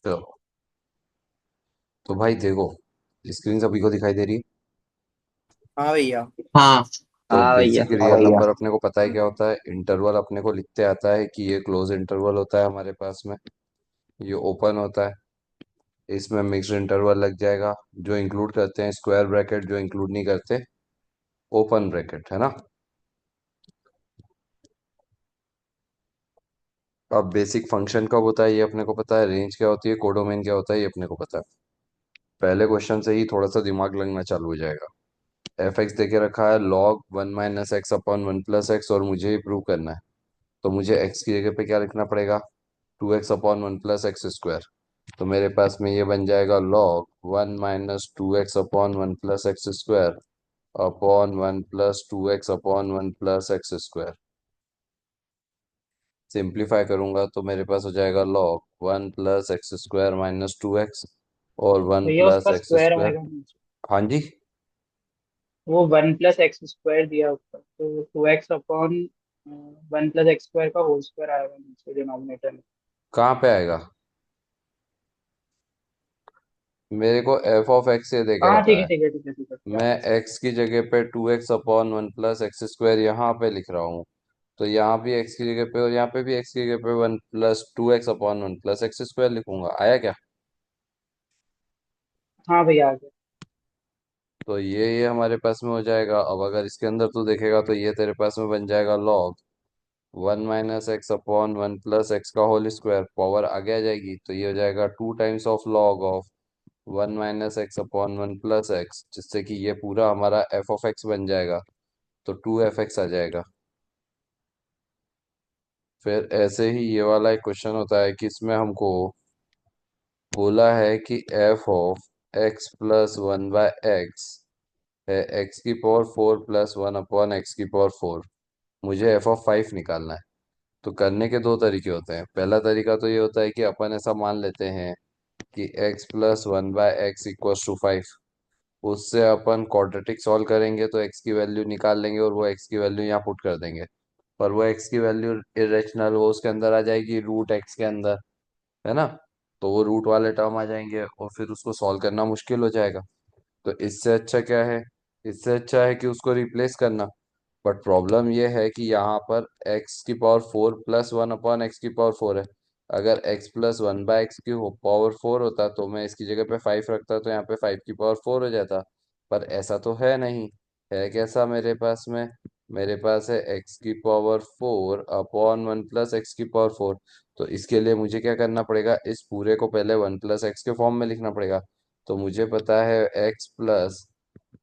चलो। तो भाई देखो, स्क्रीन सभी को दिखाई दे रही है। हाँ भैया। हाँ। तो हाँ भैया। बेसिक रियल नंबर अपने को पता है क्या होता है। इंटरवल अपने को लिखते आता है कि ये क्लोज इंटरवल होता है हमारे पास में, ये ओपन होता है। इसमें मिक्स्ड इंटरवल लग जाएगा। जो इंक्लूड करते हैं स्क्वायर ब्रैकेट, जो इंक्लूड नहीं करते ओपन ब्रैकेट, है ना। अब बेसिक फंक्शन कब होता है ये अपने को पता है, रेंज क्या होती है, कोडोमेन क्या होता है ये अपने को पता है। पहले क्वेश्चन से ही थोड़ा सा दिमाग लगना चालू हो जाएगा। एफ एक्स देके रखा है log one minus x upon one plus x, और मुझे ही प्रूव करना है। तो मुझे एक्स की जगह पे क्या लिखना पड़ेगा, two x upon one plus x square. तो मेरे पास में ये बन जाएगा log one minus two x upon one plus x square upon one plus two x upon one plus x square. Simplify करूंगा तो मेरे पास हो जाएगा log one plus x square minus two x और वन भैया प्लस उसका x square square. आएगा नीचे। हाँ जी। वो वन प्लस एक्स स्क्वायर दिया ऊपर, तो two x upon one plus x square का होल स्क्वायर आएगा नीचे डिनोमिनेटर में। कहाँ पे आएगा, मेरे को एफ ऑफ एक्स से दे के हाँ रखा ठीक है है। ठीक है ठीक है ठीक है, क्या मैं है। एक्स की जगह पे two x upon one plus x square यहाँ पे लिख रहा हूँ। तो यहाँ भी एक्स की जगह पे और यहाँ पे भी एक्स की जगह पे one plus two x upon one plus x square लिखूंगा। आया क्या। हाँ भैया आ गया। तो ये हमारे पास में हो जाएगा। अब अगर इसके अंदर तू देखेगा तो ये तेरे पास में बन जाएगा log one minus x upon one plus x का होल स्क्वायर, पावर आगे आ जाएगी तो ये हो जाएगा two times of log of one minus x upon one plus x, जिससे कि ये पूरा हमारा एफ ऑफ एक्स बन जाएगा। तो टू एफ एक्स आ जाएगा। फिर ऐसे ही ये वाला एक क्वेश्चन होता है कि इसमें हमको बोला है कि f of x plus one by x है एक्स की power four plus one upon x की पावर फोर। मुझे एफ ऑफ फाइव निकालना है। तो करने के दो तरीके होते हैं। पहला तरीका तो ये होता है कि अपन ऐसा मान लेते हैं कि x plus one by x equals to five. उससे अपन क्वाड्रेटिक सॉल्व करेंगे तो x की वैल्यू निकाल लेंगे और वो x की वैल्यू यहाँ पुट कर देंगे। पर वो x की वैल्यू इरेशनल, वो उसके अंदर आ जाएगी रूट x के अंदर, है ना। तो वो रूट वाले टर्म आ जाएंगे और फिर उसको सॉल्व करना मुश्किल हो जाएगा। तो इससे अच्छा क्या है, इससे अच्छा है कि उसको रिप्लेस करना। बट प्रॉब्लम ये है कि यहाँ पर x की power four plus one upon x की पावर फोर है। अगर x plus one by x की पावर फोर होता तो मैं इसकी जगह पे फाइव रखता तो यहाँ पे फाइव की पावर फोर हो जाता। पर ऐसा तो है नहीं। है कैसा मेरे पास में, मेरे पास है x की power four upon one plus x की पावर फोर। तो इसके लिए मुझे क्या करना पड़ेगा, इस पूरे को पहले वन प्लस एक्स के फॉर्म में लिखना पड़ेगा। तो मुझे पता है x plus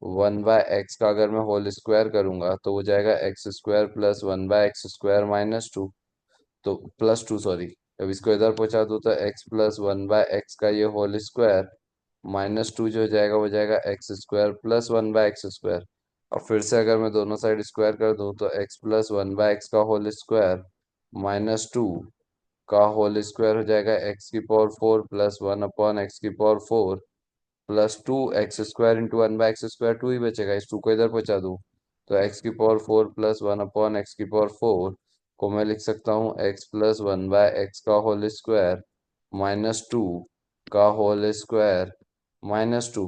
one by x का अगर मैं होल स्क्वायर करूंगा तो हो जाएगा x square plus one by x square minus to. तो प्लस टू, सॉरी। अब इसको इधर पहुंचा दूँ तो x plus one by x का ये होल स्क्वायर माइनस टू जो हो जाएगा वो जाएगा x square plus one by x square. और फिर से अगर मैं दोनों साइड स्क्वायर कर दूं तो x plus one by x का होल स्क्वायर माइनस टू का होल स्क्वायर हो जाएगा एक्स की power four plus one upon x की power four plus two x square into one by x square, two ही बचेगा। इस टू को इधर पहुंचा दूं तो एक्स की power four plus one upon x की पावर फोर को मैं लिख सकता हूँ x plus one by x का होल स्क्वायर माइनस टू का होल स्क्वायर माइनस टू।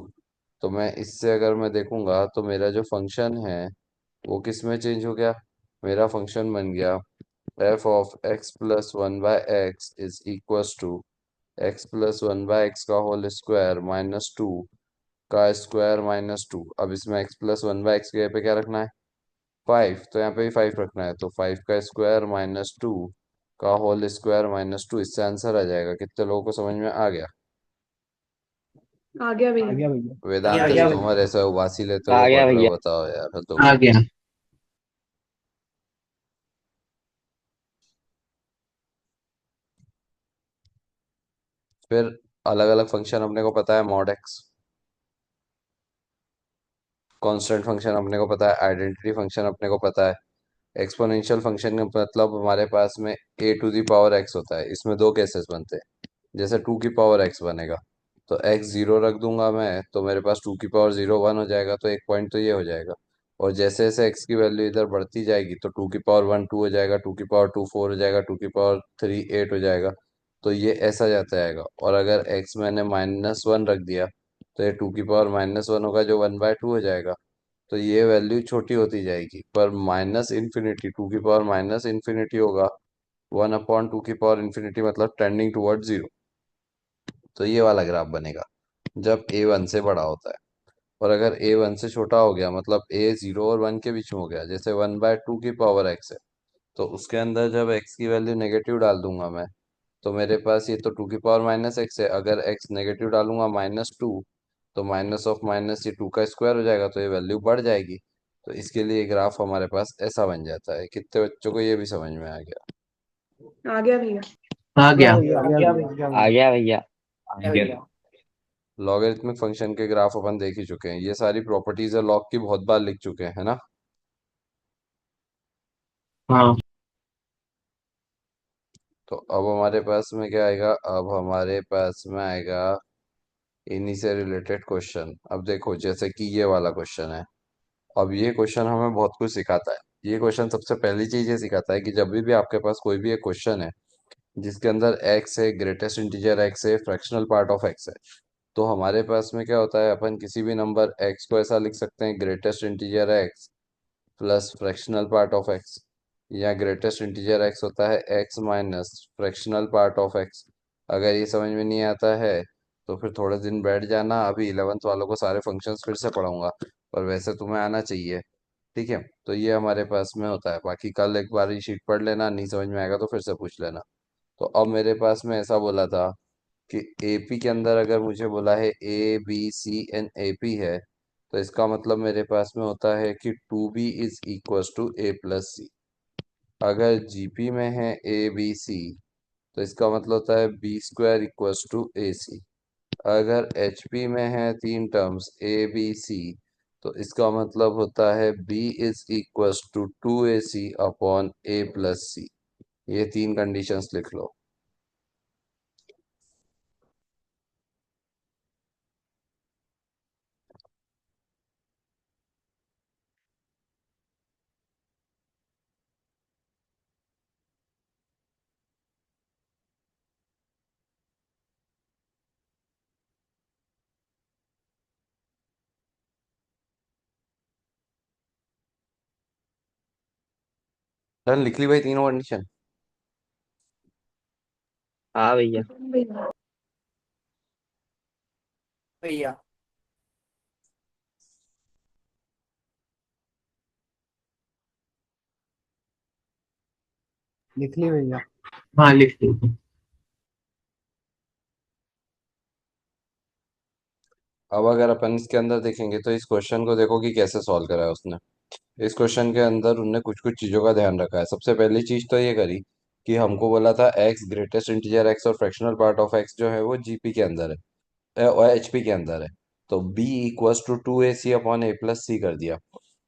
तो मैं इससे अगर मैं देखूंगा तो मेरा जो फंक्शन है वो किस में चेंज हो गया। मेरा फंक्शन बन गया f of x plus one by x is equals to x plus one by x का होल स्क्वायर माइनस टू का स्क्वायर माइनस टू। अब इसमें x plus one by x की जगह पे क्या रखना है, फाइव। तो यहाँ पे भी फाइव रखना है तो फाइव का स्क्वायर माइनस टू का होल स्क्वायर माइनस टू। इससे आंसर आ जाएगा। कितने लोगों को समझ में आ गया। आ गया आ भैया। गया भैया। आ वेदांत गया भैया। तुम ऐसे उबासी लेते आ हुए गया पढ़ रहे हो, भैया। बताओ यार तुम। आ गया। फिर अलग अलग फंक्शन अपने को पता है, मॉड एक्स, कांस्टेंट फंक्शन अपने को पता है, आइडेंटिटी फंक्शन अपने को पता है। एक्सपोनेंशियल फंक्शन का मतलब हमारे पास में ए टू दी पावर एक्स होता है। इसमें दो केसेस बनते हैं। जैसे टू की पावर एक्स बनेगा तो एक्स जीरो रख दूंगा मैं तो मेरे पास टू की पावर जीरो वन हो जाएगा, तो एक पॉइंट तो ये हो जाएगा। और जैसे जैसे एक्स की वैल्यू इधर बढ़ती जाएगी तो टू की पावर वन टू हो जाएगा, टू की पावर टू फोर हो जाएगा, टू की पावर थ्री एट हो जाएगा। तो ये ऐसा जाता जाएगा। और अगर x मैंने -1 रख दिया तो ये 2 की पावर -1 होगा जो 1/2 हो जाएगा। तो ये वैल्यू छोटी होती जाएगी, पर माइनस इन्फिनिटी 2 की पावर -इन्फिनिटी होगा 1/2 की पावर इन्फिनिटी, मतलब टेंडिंग टूवर्ड 0। तो ये वाला ग्राफ बनेगा जब a 1 से बड़ा होता है। और अगर a 1 से छोटा हो गया, मतलब a 0 और 1 के बीच में हो गया, जैसे 1/2 की पावर x है, तो उसके अंदर जब x की वैल्यू नेगेटिव डाल दूंगा मैं, तो मेरे पास ये तो 2 की पावर -x है। अगर x नेगेटिव डालूंगा -2, तो माइनस ऑफ माइनस ये 2 का स्क्वायर हो जाएगा, तो ये वैल्यू बढ़ जाएगी। तो इसके लिए ग्राफ हमारे पास ऐसा बन जाता है। कितने बच्चों को ये भी समझ में आ गया? आ गया भैया। आ गया गया। भैया, आ गया भैया, आ गया भैया। आ आ गया। गया। लॉगरिथमिक फंक्शन के ग्राफ अपन देख ही चुके हैं, ये सारी प्रॉपर्टीज है लॉग की, बहुत बार लिख चुके हैं, है ना। हाँ। तो अब हमारे पास में क्या आएगा? अब हमारे पास में आएगा इन्हीं से रिलेटेड क्वेश्चन। अब देखो, जैसे कि ये वाला क्वेश्चन है। अब ये क्वेश्चन हमें बहुत कुछ सिखाता है। ये क्वेश्चन सबसे पहली चीज ये सिखाता है कि जब भी आपके पास कोई भी एक क्वेश्चन है जिसके अंदर x है, ग्रेटेस्ट इंटीजर x है, फ्रैक्शनल पार्ट ऑफ x है, तो हमारे पास में क्या होता है, अपन किसी भी नंबर x को ऐसा लिख सकते हैं, greatest integer x plus fractional part of x, या ग्रेटेस्ट इंटीजर x होता है x minus fractional part of x। अगर ये समझ में नहीं आता है तो फिर थोड़े दिन बैठ जाना, अभी 11th वालों को सारे फंक्शंस फिर से पढ़ाऊंगा, पर वैसे तुम्हें आना चाहिए। ठीक है, तो ये हमारे पास में होता है। बाकी कल एक बार ये शीट पढ़ लेना, नहीं समझ में आएगा तो फिर से पूछ लेना। तो अब मेरे पास में ऐसा बोला था कि एपी के अंदर अगर मुझे बोला है ABCNAP है, तो इसका मतलब मेरे पास में होता है कि 2B = A+C। अगर जीपी में है ABC, तो इसका मतलब होता है B² = AC। अगर एचपी में है तीन टर्म्स ABC, तो इसका मतलब होता है B = 2AC/A+C। ये तीन कंडीशंस लिख लो। डन, लिख ली भाई तीनों कंडीशन? हाँ भैया। भैया। भैया लिख ली भैया। हाँ, लिख ली। अब अगर अपन इसके अंदर देखेंगे तो इस क्वेश्चन को देखो कि कैसे सॉल्व करा है उसने। इस क्वेश्चन के अंदर उनने कुछ कुछ चीज़ों का ध्यान रखा है। सबसे पहली चीज़ तो ये करी कि हमको बोला था x ग्रेटेस्ट इंटीजर x और फ्रैक्शनल पार्ट ऑफ x जो है वो जीपी के अंदर है और एचपी के अंदर है। तो B = 2AC/A+C कर दिया।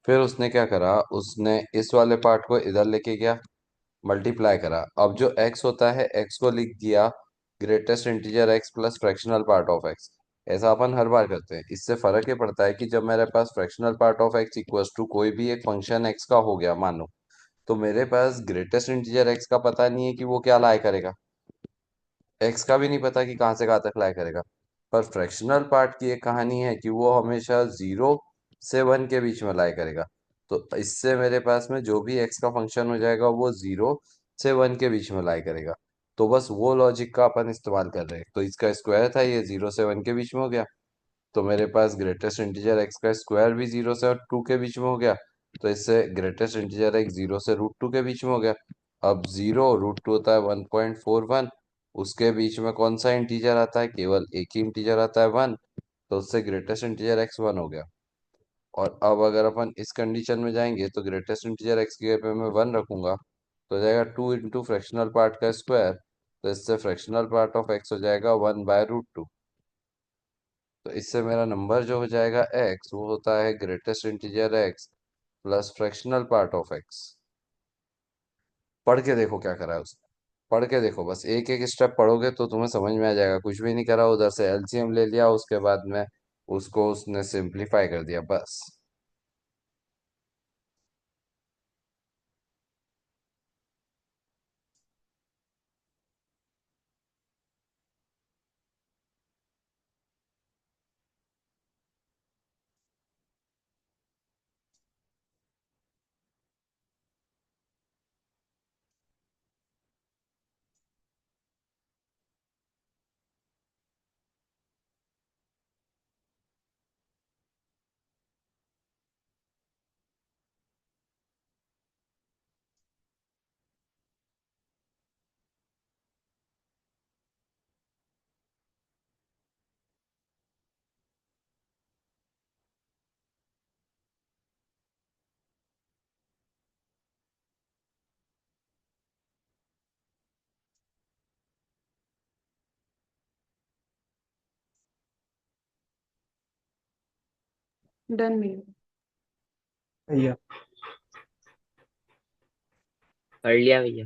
फिर उसने क्या करा, उसने इस वाले पार्ट को इधर लेके गया, मल्टीप्लाई करा। अब जो x होता है x को लिख दिया greatest integer x plus fractional part of x। ऐसा अपन हर बार करते हैं। इससे फर्क ये पड़ता है कि जब मेरे पास fractional part of x equals to कोई भी एक फंक्शन x का हो गया मानो, तो मेरे पास ग्रेटेस्ट इंटीजर x का पता नहीं है कि वो क्या लाया करेगा, x का भी नहीं पता कि कहाँ से कहाँ तक लाया करेगा। पर फ्रैक्शनल पार्ट की एक कहानी है कि वो हमेशा 0 से 1 के बीच में लाया करेगा। तो इससे मेरे पास में जो भी x का फंक्शन हो जाएगा वो 0 से 1 के बीच में लाया करेगा। तो बस वो लॉजिक का अपन इस्तेमाल कर रहे हैं। तो इसका स्क्वायर था, ये 0 से 1 के बीच में हो गया। तो मेरे पास ग्रेटेस्ट इंटीजर x का स्क्वायर भी 0 से 2 के बीच में हो गया। तो इससे ग्रेटेस्ट इंटीजर x 0 से √2 के बीच में हो गया। अब 0 √2 होता है 1.41। उसके बीच में कौन सा इंटीजर आता है? केवल एक ही इंटीजर आता है 1। तो उससे ग्रेटेस्ट इंटीजर x 1 हो गया। और अब अगर अपन इस कंडीशन में जाएंगे तो ग्रेटेस्ट इंटीजर x की जगह पे मैं 1 रखूंगा, तो हो जाएगा 2 × फ्रैक्शनल पार्ट का स्क्वायर। तो इससे फ्रैक्शनल पार्ट ऑफ x हो जाएगा 1/√2। तो इससे मेरा नंबर जो हो जाएगा x, वो होता है greatest integer x plus fractional part of x। पढ़ के देखो क्या करा है उसने। पढ़ के देखो, बस एक एक स्टेप पढ़ोगे तो तुम्हें समझ में आ जाएगा। कुछ भी नहीं करा, उधर से एलसीएम ले लिया, उसके बाद में उसको उसने सिंप्लीफाई कर दिया बस। डन भैया। भैया कर लिया भैया।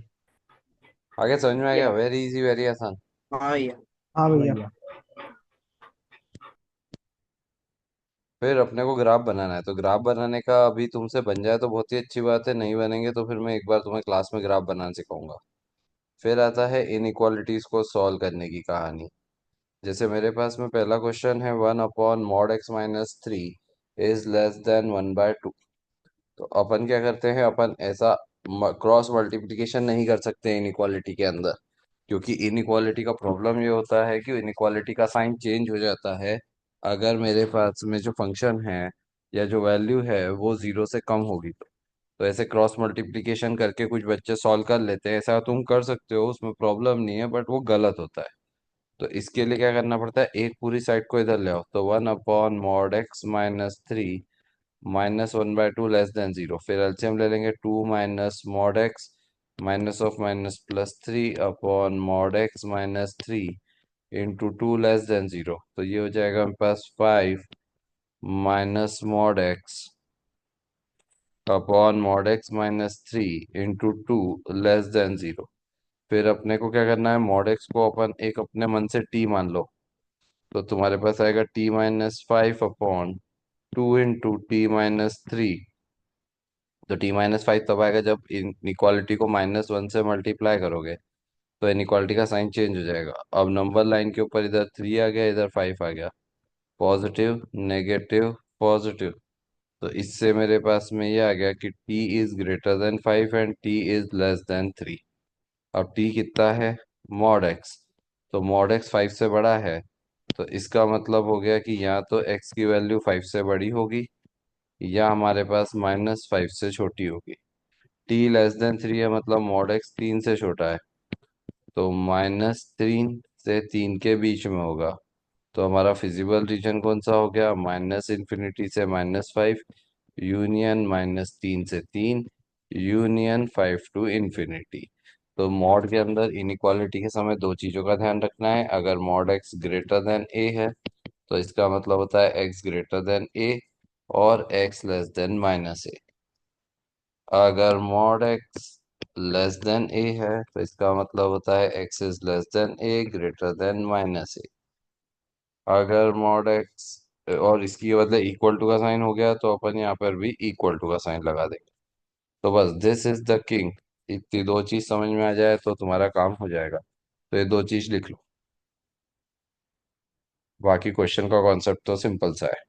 आगे समझ में आ गया? वेरी इजी, वेरी आसान। हाँ भैया। हाँ भैया फिर अपने को ग्राफ बनाना है, तो ग्राफ बनाने का अभी तुमसे बन जाए तो बहुत ही अच्छी बात है, नहीं बनेंगे तो फिर मैं एक बार तुम्हें क्लास में ग्राफ बनाना सिखाऊंगा। फिर आता है इनइक्वालिटीज को सॉल्व करने की कहानी। जैसे मेरे पास में पहला क्वेश्चन है, 1/(x - 3) इज लेस देन 1/2। तो अपन क्या करते हैं, अपन ऐसा क्रॉस मल्टीप्लिकेशन नहीं कर सकते इनइक्वालिटी के अंदर, क्योंकि इनइक्वालिटी का प्रॉब्लम ये होता है कि इनइक्वालिटी का साइन चेंज हो जाता है अगर मेरे पास में जो फंक्शन है या जो वैल्यू है वो जीरो से कम होगी। तो ऐसे क्रॉस मल्टीप्लिकेशन करके कुछ बच्चे सॉल्व कर लेते हैं, ऐसा तुम कर सकते हो, उसमें प्रॉब्लम नहीं है, बट वो गलत होता है। तो इसके लिए क्या करना पड़ता है, एक पूरी साइड को इधर ले आओ, तो 1/(x - 3) -1/2 < 0। फिर एलसीएम ले लेंगे, 2 - mod x -(-3) इंटू 2 < 0। तो ये हो जाएगा मेरे पास 5 -mod x/(-3) इंटू 2 < 0। फिर अपने को क्या करना है, mod x को अपन एक अपने मन से t मान लो, तो तुम्हारे पास आएगा t-5/2 इंटू t-3। तो t-5 तब आएगा जब इनइक्वालिटी को -1 से मल्टीप्लाई करोगे, तो इनइक्वालिटी का साइन चेंज हो जाएगा। अब नंबर लाइन के ऊपर इधर 3 आ गया, इधर 5 आ गया, पॉजिटिव नेगेटिव पॉजिटिव। तो इससे मेरे पास में ये आ गया कि t > 5 एंड t < 3। अब t कितना है, mod x, तो mod x 5 से बड़ा है, तो इसका मतलब हो गया कि या तो x की वैल्यू 5 से बड़ी होगी या हमारे पास -5 से छोटी होगी। t < 3 है, मतलब mod x 3 से छोटा है, तो -3 से 3 के बीच में होगा। तो हमारा फिजिबल रीजन कौन सा हो गया, -∞ से -5, यूनियन -3 से 3, यूनियन 5 टू इंफिनिटी। तो मॉड के अंदर इनइक्वालिटी के समय दो चीज़ों का ध्यान रखना है। अगर mod x greater than a है तो इसका मतलब होता है x ग्रेटर देन a, और x लेस देन -a। अगर mod x less than a है तो इसका मतलब होता है x is less then a greater than -a। अगर मॉड x और इसकी बदले इक्वल टू का साइन हो गया तो अपन यहाँ पर भी इक्वल टू का साइन लगा देंगे। तो बस दिस इज द किंग, इतनी दो चीज समझ में आ जाए तो तुम्हारा काम हो जाएगा। तो ये दो चीज लिख लो, बाकी क्वेश्चन का कॉन्सेप्ट तो सिंपल सा है।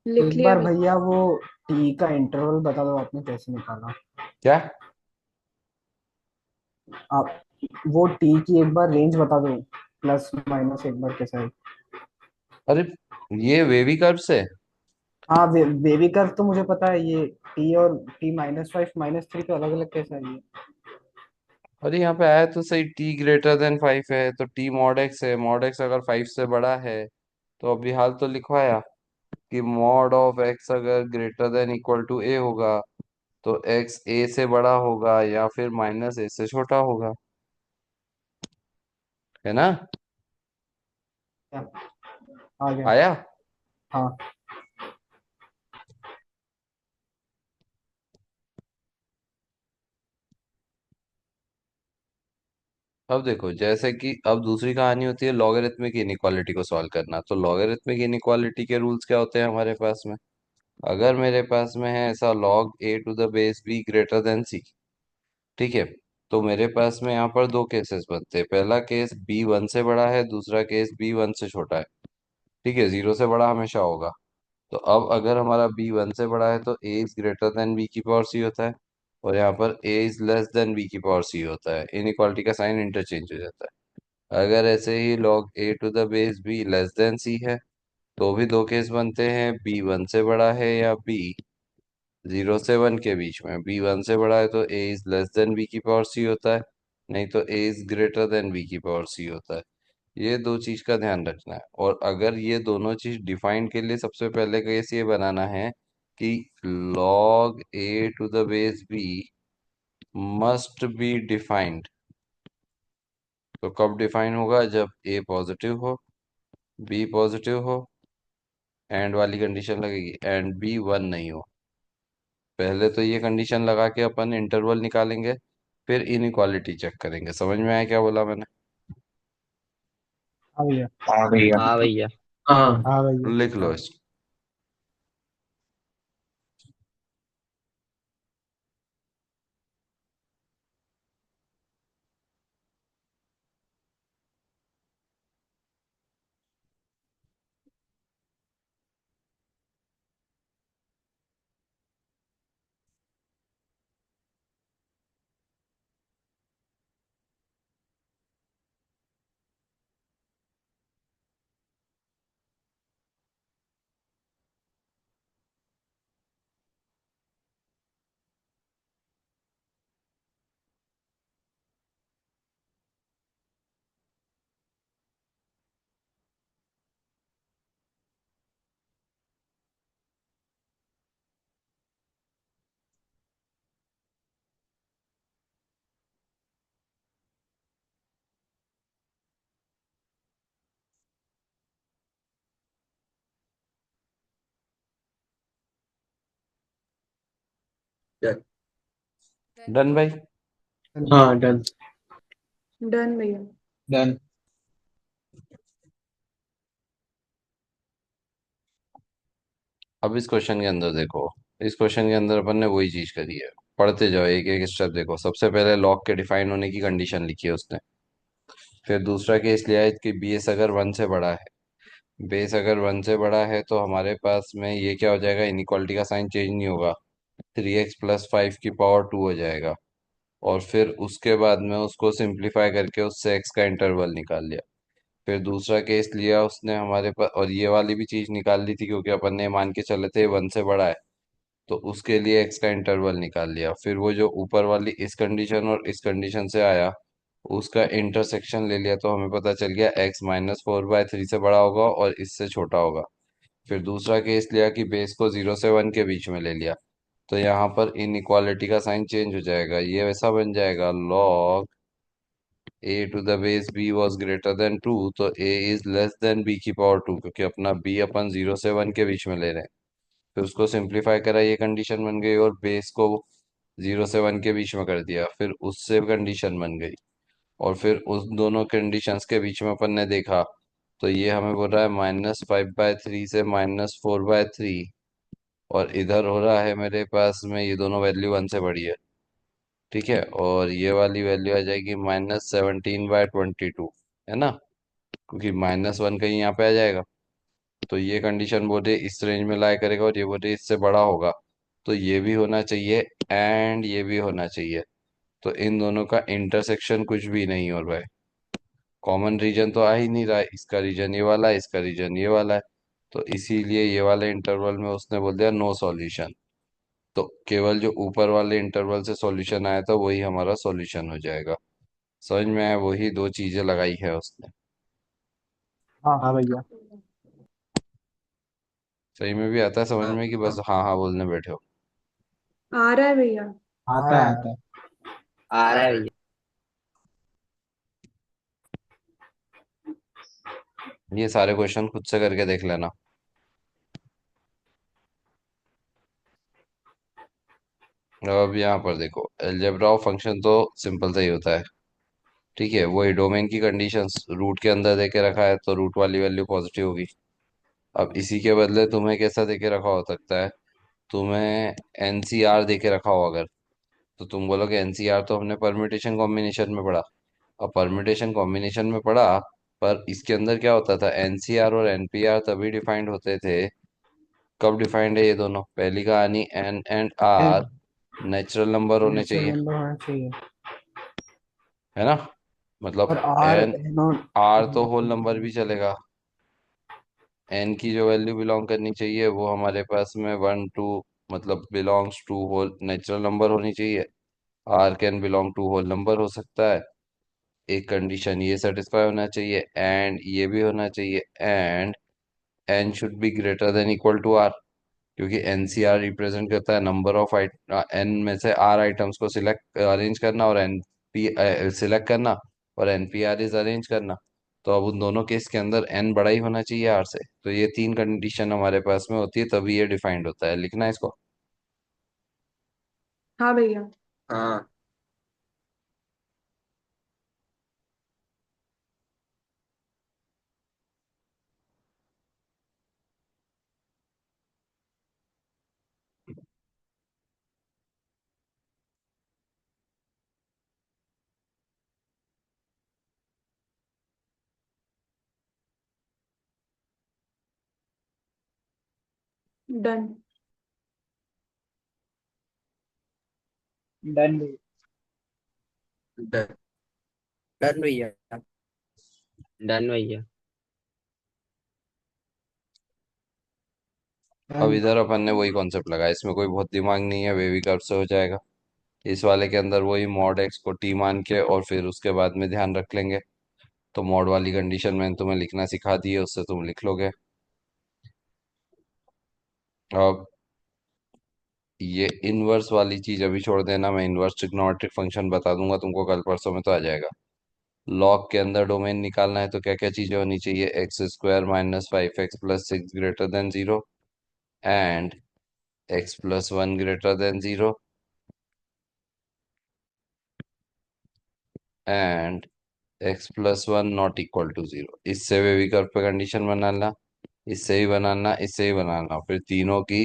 लिख एक लिया बार भैया। भैया वो टी का इंटरवल बता दो आपने कैसे निकाला। क्या? आप वो टी की एक बार रेंज बता दो, प्लस माइनस एक बार कैसा है। अरे ये वेवी कर्व से। हाँ बेबी कर्व तो मुझे पता है, ये टी और t-5 -3 पे अलग अलग कैसा है ये। अरे यहाँ पे आया तो सही, t ग्रेटर देन 5 है तो t मॉड x है, मॉड x अगर 5 से बड़ा है तो अभी हाल तो लिखवाया कि मॉड ऑफ x अगर greater than equal to a होगा तो x a से बड़ा होगा या फिर -a से छोटा होगा, है ना? क्या आ गया। आया? हाँ अब देखो, जैसे कि अब दूसरी कहानी होती है लॉगरिथमिक इनइक्वालिटी को सॉल्व करना। तो लॉगरिथमिक इनइक्वालिटी के रूल्स क्या होते हैं हमारे पास में, अगर मेरे पास में है ऐसा log a⁻b greater than c, ठीक है, तो मेरे पास में यहाँ पर दो केसेस बनते हैं। पहला केस b 1 से बड़ा है, दूसरा केस b 1 से छोटा है। ठीक है, 0 से बड़ा हमेशा होगा। तो अब अगर हमारा b 1 से बड़ा है तो a is greater then b की पावर c होता है, और यहाँ पर a is less than b की पावर c होता है। इनइक्वालिटी का साइन इंटरचेंज हो जाता है। अगर ऐसे ही log a⁻b less than c है तो भी दो केस बनते हैं, b 1 से बड़ा है या b 0 से 1 के बीच में। b 1 से बड़ा है तो a is less than b की पावर c होता है, नहीं तो a is greater then b की पावर c होता है। ये दो चीज का ध्यान रखना है। और अगर ये दोनों चीज डिफाइन के लिए सबसे पहले केस ये बनाना है कि log a to the base b must be defined. तो कब डिफाइन होगा? जब a पॉजिटिव हो, b पॉजिटिव हो, एंड वाली कंडीशन लगेगी, एंड b 1 नहीं हो। पहले तो ये कंडीशन लगा के अपन इंटरवल निकालेंगे, फिर इनइक्वालिटी चेक करेंगे। समझ में आया क्या बोला मैंने? हाँ भैया। हाँ भैया। हाँ भैया। हाँ। हाँ भैया। लिख लो इसको। डन भाई। हाँ डन। डन भैया। डन। अब इस क्वेश्चन के अंदर देखो। इस क्वेश्चन के अंदर अपन ने वही चीज करी है। पढ़ते जाओ, एक एक स्टेप देखो। सबसे पहले लॉग के डिफाइन होने की कंडीशन लिखी है उसने। फिर दूसरा केस लिया है कि बेस अगर 1 से बड़ा है। बेस अगर 1 से बड़ा है तो हमारे पास में ये क्या हो जाएगा? इनइक्वालिटी का साइन चेंज नहीं होगा, 3x प्लस 5 की पावर 2 हो जाएगा। और फिर उसके बाद में उसको सिंप्लीफाई करके उससे x का इंटरवल निकाल लिया। फिर दूसरा केस लिया उसने हमारे पास, और ये वाली भी चीज निकाल ली थी क्योंकि अपन ने मान के चले थे 1 से बड़ा है, तो उसके लिए एक्स का इंटरवल निकाल लिया। फिर वो जो ऊपर वाली इस कंडीशन और इस कंडीशन से आया, उसका इंटरसेक्शन ले लिया, तो हमें पता चल गया x-4/3 से बड़ा होगा और इससे छोटा होगा। फिर दूसरा केस लिया कि बेस को 0 से 1 के बीच में ले लिया, तो यहाँ पर इनइक्वालिटी का साइन चेंज हो जाएगा। ये वैसा बन जाएगा log a to the base b was greater than 2, तो a is less than b की पावर 2, क्योंकि अपना b अपन 0 से 1 के बीच में ले रहे हैं। फिर उसको सिंप्लीफाई करा, ये कंडीशन बन गई, और बेस को 0 से 1 के बीच में कर दिया, फिर उससे कंडीशन बन गई। और फिर उस दोनों कंडीशंस के बीच में अपन ने देखा, तो ये हमें बोल रहा है -5/3 से -4/3, और इधर हो रहा है मेरे पास में ये दोनों वैल्यू 1 से बड़ी है। ठीक है, और ये वाली वैल्यू आ जाएगी -17/22, है ना? क्योंकि -1 कहीं यहाँ पे आ जाएगा। तो ये कंडीशन बोले इस रेंज में लाया करेगा, और ये बोले इससे बड़ा होगा। तो ये भी होना चाहिए, एंड ये भी होना चाहिए। तो इन दोनों का इंटरसेक्शन कुछ भी नहीं हो रहा है। कॉमन रीजन तो आ ही नहीं रहा है। इसका रीजन ये वाला है, इसका रीजन ये वाला है। तो इसीलिए ये वाले इंटरवल में उसने बोल दिया नो सॉल्यूशन। तो केवल जो ऊपर वाले इंटरवल से सॉल्यूशन आया था वही हमारा सॉल्यूशन हो जाएगा। समझ में आया? वही दो चीजें लगाई है उसने। हाँ हाँ भैया। सही में भी आता है समझ में कि बस हाँ हाँ बोलने बैठे हो? आ रहा है भैया। आता है आता है। आ रहा है भैया। ये सारे क्वेश्चन खुद से करके देख लेना। अब यहाँ पर देखो, अलजेब्रा ऑफ फंक्शन तो सिंपल सा ही होता है। ठीक है, वही डोमेन की कंडीशंस रूट के अंदर दे के रखा है, तो रूट वाली वैल्यू पॉजिटिव होगी। अब इसी के बदले तुम्हें कैसा दे के रखा हो सकता है? तुम्हें एनसीआर दे के रखा हो अगर, तो तुम बोलोगे एनसीआर तो हमने परम्यूटेशन कॉम्बिनेशन में पढ़ा। अब परम्यूटेशन कॉम्बिनेशन में पढ़ा, पर इसके अंदर क्या होता था? एनसीआर और एनपीआर तभी डिफाइंड होते थे। कब डिफाइंड है ये दोनों? पहली कहानी, n and r natural number होने नेचुरल चाहिए, नंबर होना चाहिए। है ना? मतलब और आर एन, नॉट आर तो होना होल चाहिए। नंबर भी चलेगा। एन की जो वैल्यू बिलोंग करनी चाहिए वो हमारे पास में 1 2, मतलब belongs to whole natural number होनी चाहिए। R can belong to whole number हो सकता है। एक कंडीशन ये सेटिस्फाई होना चाहिए एंड ये भी होना चाहिए and n should be greater than equal to r, क्योंकि एनसीआर रिप्रेजेंट करता है नंबर ऑफ एन में से आर आइटम्स को सिलेक्ट अरेंज करना और एन पी सिलेक्ट करना और एनपीआर इज अरेंज करना। तो अब उन दोनों केस के अंदर एन बड़ा ही होना चाहिए आर से। तो ये तीन कंडीशन हमारे पास में होती है तभी ये डिफाइंड होता है। लिखना है इसको। हाँ भैया। हाँ। डन। डन भैया। डन। डन भैया। डन भैया। अब डन। इधर अपन ने वही कॉन्सेप्ट लगाया, इसमें कोई बहुत दिमाग नहीं है, वेवी कर्व से हो जाएगा। इस वाले के अंदर वही मॉड एक्स को टी मान के और फिर उसके बाद में ध्यान रख लेंगे। तो मॉड वाली कंडीशन मैंने तुम्हें लिखना सिखा दी है, उससे तुम लिख लोगे। अब ये इनवर्स वाली चीज अभी छोड़ देना, मैं इनवर्स ट्रिग्नोमेट्रिक फंक्शन बता दूंगा तुमको कल परसों में, तो आ जाएगा। लॉग के अंदर डोमेन निकालना है तो क्या क्या चीजें होनी चाहिए? X square minus 5x plus 6 greater than 0 and x plus 1 greater than 0 and x plus 1 not equal to 0। इससे वेवी कर्व पे कंडीशन बनाना, इससे ही बनाना, इससे ही बनाना, फिर तीनों की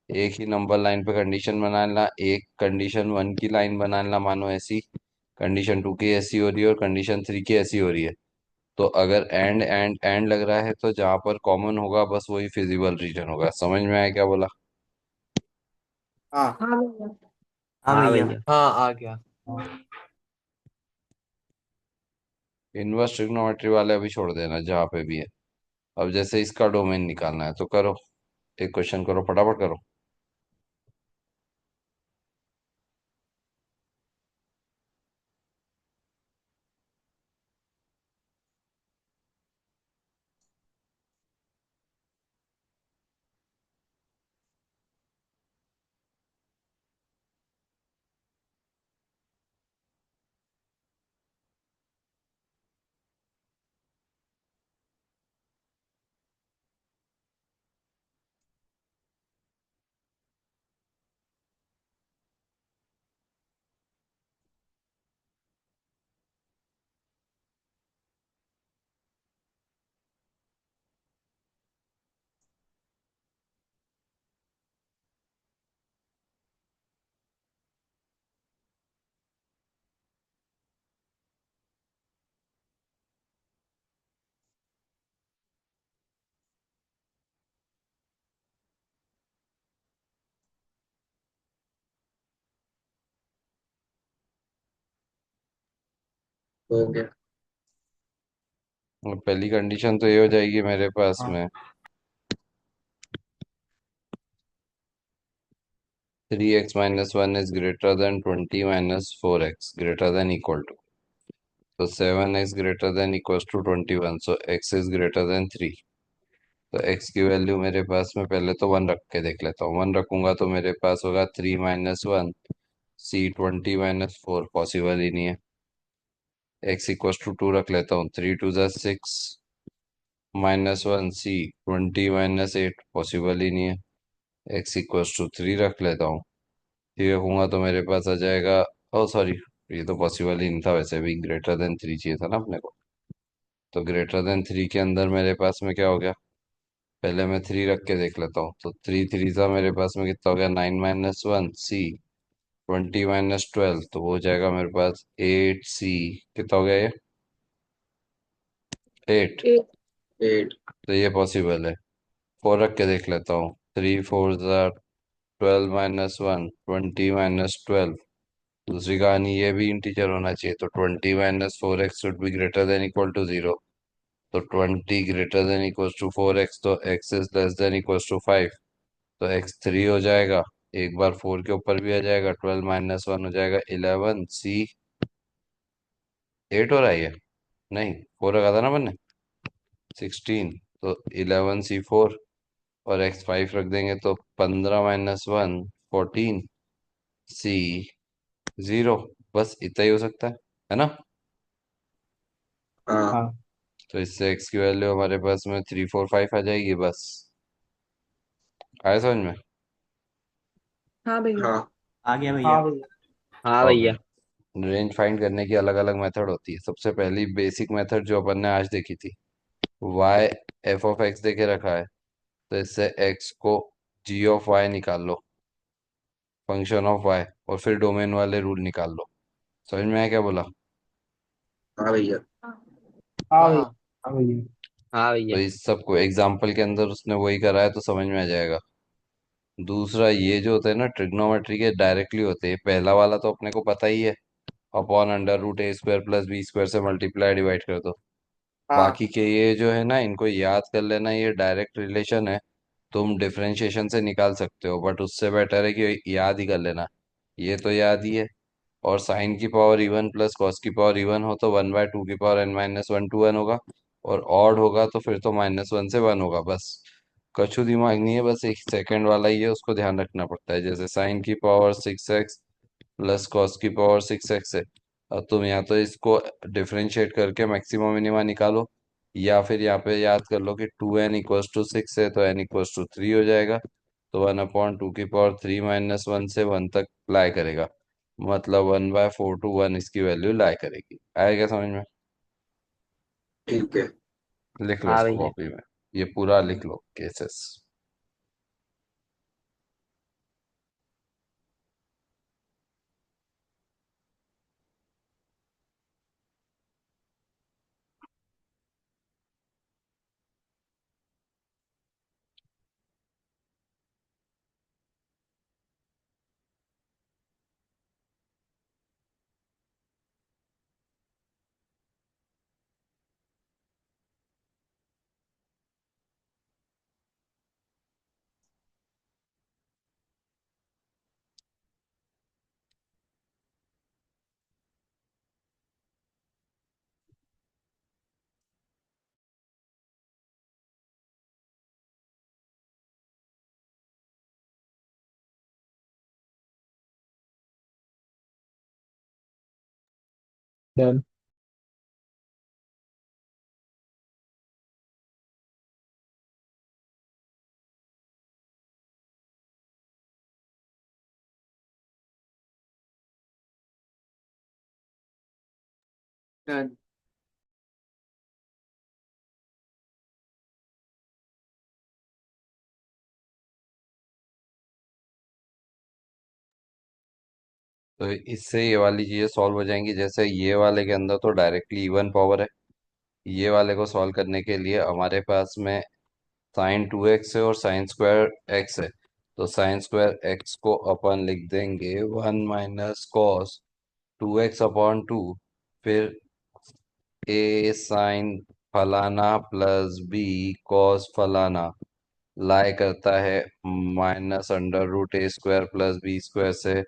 एक ही नंबर लाइन पे कंडीशन बनाना। एक कंडीशन वन की लाइन बनाना मानो ऐसी, कंडीशन टू की ऐसी हो रही है और कंडीशन थ्री की ऐसी हो रही है। तो अगर एंड लग रहा है तो जहां पर कॉमन होगा बस वही फिजिबल रीजन होगा। समझ में आया क्या बोला? हाँ। हाँ भैया। हाँ हाँ भैया। भैया। हाँ आ गया। इनवर्स ट्रिग्नोमेट्री वाले अभी छोड़ देना जहाँ पे भी है। अब जैसे इसका डोमेन निकालना है तो करो, एक क्वेश्चन करो, फटाफट करो। हो गया। और पहली कंडीशन तो ये हो जाएगी मेरे पास हाँ। में 3x minus 1 is greater than 20 minus 4x greater than equal to, तो 7x greater than equal to 21, so x is greater than 3। तो x की वैल्यू मेरे पास में पहले तो 1 रख के देख लेता हूँ। 1 रखूंगा तो मेरे पास होगा 3 - 1, c 20 - 4, पॉसिबल ही नहीं है। x इक्वल टू 2 रख लेता हूँ, 3 × 2 = 6 -1 c 20 - 8, पॉसिबल ही नहीं है। x इक्वल टू 3 रख लेता हूँ, 3 रखूंगा तो मेरे पास आ जाएगा, ओ सॉरी, ये तो पॉसिबल ही नहीं था, वैसे भी ग्रेटर देन 3 चाहिए था ना अपने को। तो ग्रेटर देन 3 के अंदर मेरे पास में क्या हो गया? पहले मैं 3 रख के देख लेता हूँ, तो 3 × 3 था मेरे पास में कितना हो गया? 9 - 1 c 20 - 12, तो वो हो जाएगा मेरे पास 8c। कितना हो गया ये? 8। एट। 8। तो ये पॉसिबल है। 4 रख के देख लेता हूँ, 3 × 4 = 12 - 1, 20 - 12। दूसरी कहानी ये भी इंटीजर होना चाहिए, तो 20 - 4x should be greater than equal to 0। तो 20 greater than equal to 4x, तो x is less than equal to 5, तो x 3 हो जाएगा। एक बार 4 के ऊपर भी आ जाएगा, 12 - 1 हो जाएगा 11 c 8 हो रहा है ये? नहीं, 4 रखा था ना मैंने। 16, तो 11 C4, और x5 रख देंगे तो 15 - 1 14 C0। बस इतना ही हो सकता है ना? हाँ हाँ तो इससे x की वैल्यू हमारे पास में 3 4 5 आ जाएगी बस। आया समझ में? हाँ भैया। हाँ आ गया भैया। हाँ भैया। हाँ ओके। भैया। रेंज फाइंड करने की अलग अलग मेथड होती है। सबसे पहली बेसिक मेथड जो अपन ने आज देखी थी, y f(x) देके रखा है, तो इससे x को g(y) निकाल लो, फंक्शन ऑफ y, और फिर डोमेन वाले रूल निकाल लो। समझ में आया क्या बोला? हाँ भैया। हाँ हाँ हाँ भैया। हाँ हाँ भैया। हाँ तो भैया। इस सबको एग्जाम्पल के अंदर उसने वही करा है, तो समझ में आ जाएगा। दूसरा, ये जो होते हैं ना ट्रिग्नोमेट्री के, डायरेक्टली होते हैं। पहला वाला तो अपने को पता ही है, अपॉन √a² + b² से मल्टीप्लाई डिवाइड कर दो। हाँ बाकी के ये जो है ना, इनको याद कर लेना, ये डायरेक्ट रिलेशन है, तुम डिफरेंशिएशन से निकाल सकते हो, बट उससे बेटर है कि याद ही कर लेना। ये तो याद ही है। और साइन की पावर इवन प्लस कॉस की पावर इवन हो तो 1/2n - 1 - 1 होगा, और ऑड होगा तो फिर तो -1 से 1 होगा बस। कछु दिमाग नहीं है, बस एक सेकंड वाला ही है, उसको ध्यान रखना पड़ता है। जैसे साइन की पावर 6x प्लस कॉस की पावर 6x है। अब तुम या तो इसको डिफरेंशिएट करके मैक्सिमम मिनिमा निकालो, या फिर यहाँ पे याद कर लो कि 2n = 6 है, तो n = 3 हो जाएगा। तो 1/2 की पावर 3 - 1 से 1 तक लाई करेगा, मतलब 1/4 to 1 इसकी वैल्यू लाई करेगी। आया क्या समझ में? ठीक है। लिख लो हाँ इसको भैया। कॉपी में, ये पूरा लिख लो केसेस। डन। डन। तो इससे ये वाली चीजें सॉल्व हो जाएंगी। जैसे ये वाले के अंदर तो डायरेक्टली इवन पावर है, ये वाले को सॉल्व करने के लिए हमारे पास में sin 2x है और sin² x है। तो sin² x को अपन लिख देंगे 1 - cos 2x/2, फिर a sin फलाना प्लस b cos फलाना लाई करता है -√a² + b² से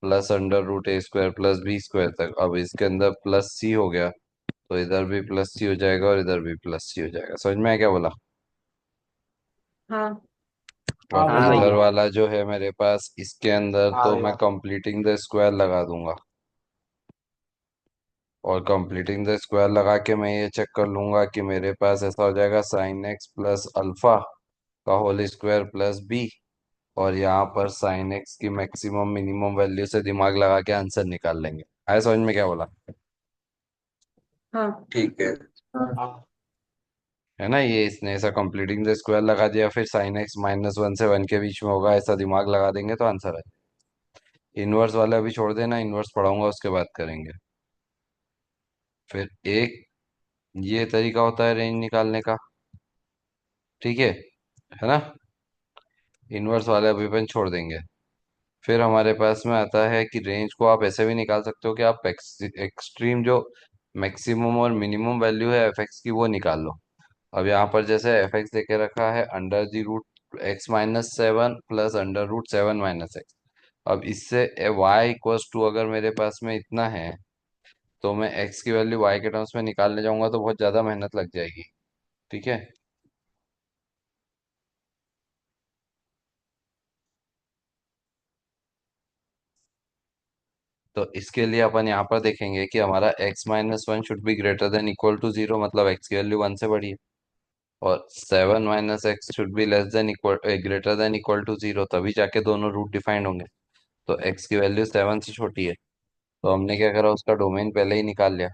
+√a² + b² तक। अब इसके अंदर प्लस c हो गया, तो इधर भी प्लस सी हो जाएगा और इधर भी प्लस सी हो जाएगा। समझ में आया क्या बोला? हाँ और हाँ हाँ भैया। इधर भैया। वाला जो है मेरे पास, इसके अंदर हाँ तो मैं भैया। कंप्लीटिंग द स्क्वायर लगा दूंगा, और कंप्लीटिंग द स्क्वायर लगा के मैं ये चेक कर लूंगा कि मेरे पास ऐसा हो जाएगा sin x प्लस अल्फा का होल स्क्वायर प्लस b। और यहाँ पर sin x की मैक्सिमम मिनिमम वैल्यू से दिमाग लगा के आंसर निकाल लेंगे। आया समझ में क्या बोला? हाँ ठीक है। हाँ है ना, ये इसने ऐसा कंप्लीटिंग द स्क्वायर लगा दिया, फिर sin x -1 से 1 के बीच में होगा, ऐसा दिमाग लगा देंगे तो आंसर है। इनवर्स वाला अभी छोड़ देना, इनवर्स पढ़ाऊंगा उसके बाद करेंगे। फिर एक ये तरीका होता है रेंज निकालने का, ठीक है ना? इनवर्स वाले अभी अपन छोड़ देंगे। फिर हमारे पास में आता है कि रेंज को आप ऐसे भी निकाल सकते हो कि आप एक्सट्रीम जो मैक्सिमम और मिनिमम वैल्यू है एफ(x) की, वो निकाल लो। अब यहाँ पर जैसे एफ(x) देके रखा है √(x - 7 + √7 - x)। अब इससे y = अगर मेरे पास में इतना है, तो मैं x की वैल्यू y के टर्म्स में निकालने जाऊंगा तो बहुत ज़्यादा मेहनत लग जाएगी। ठीक है। तो इसके लिए अपन यहाँ पर देखेंगे कि हमारा x-1 should be greater than equal to 0, मतलब x की वैल्यू 1 से बड़ी है। और 7 - x should be less than equal greater than equal to 0, तभी जाके दोनों रूट डिफाइंड होंगे। तो x की वैल्यू 7 से छोटी है, तो हमने क्या करा, उसका डोमेन पहले ही निकाल लिया।